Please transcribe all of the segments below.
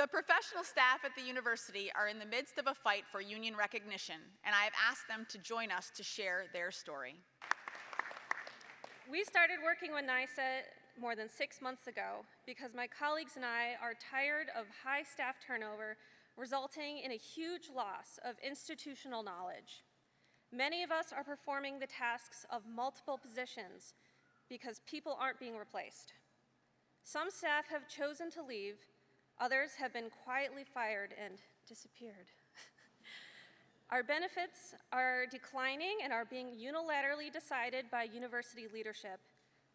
The professional staff at the university are in the midst of a fight for union recognition, and I have asked them to join us to share their story. We started working with NYSUT more than 6 months ago because my colleagues and I are tired of high staff turnover resulting in a huge loss of institutional knowledge. Many of us are performing the tasks of multiple positions because people aren't being replaced. Some staff have chosen to leave, others have been quietly fired and disappeared. Our benefits are declining and are being unilaterally decided by university leadership.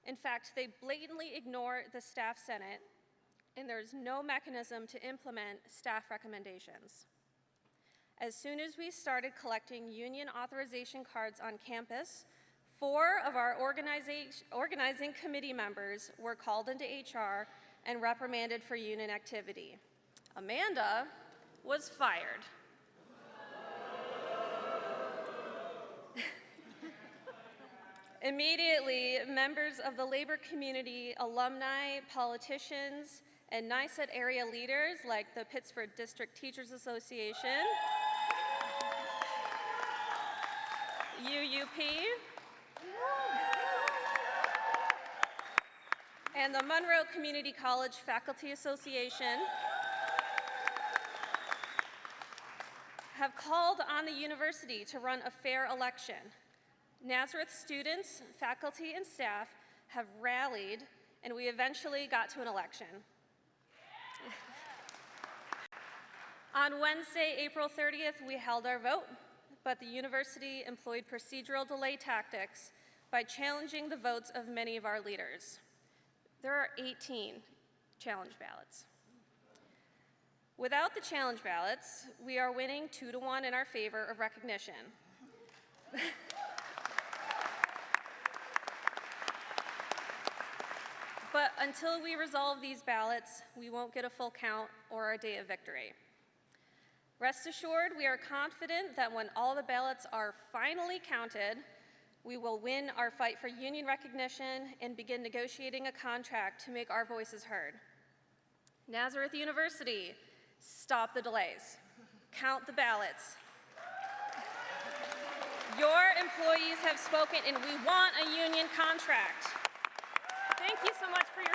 In fact, they blatantly ignore the staff senate, and there's no mechanism to implement staff recommendations. As soon as we started collecting union authorization cards on campus, 4 of our organizing committee members were called into HR and reprimanded for union activity. Amanda was fired. Immediately, members of the labor community, alumni, politicians, and NYSUT area leaders like the Pittsburgh District Teachers Association, UUP, and the Monroe Community College Faculty Association have called on the university to run a fair election. Nazareth students, faculty, and staff have rallied, and we eventually got to an election. On Wednesday, April 30th, we held our vote, but the university employed procedural delay tactics by challenging the votes of many of our leaders. There are 18 challenge ballots. Without the challenge ballots, we are winning 2-to-1 in our favor of recognition. But until we resolve these ballots, we won't get a full count or a day of victory. Rest assured, we are confident that when all the ballots are finally counted, we will win our fight for union recognition and begin negotiating a contract to make our voices heard. Nazareth University, stop the delays. Count the ballots. Your employees have spoken, and we want a union contract. Thank you so much for your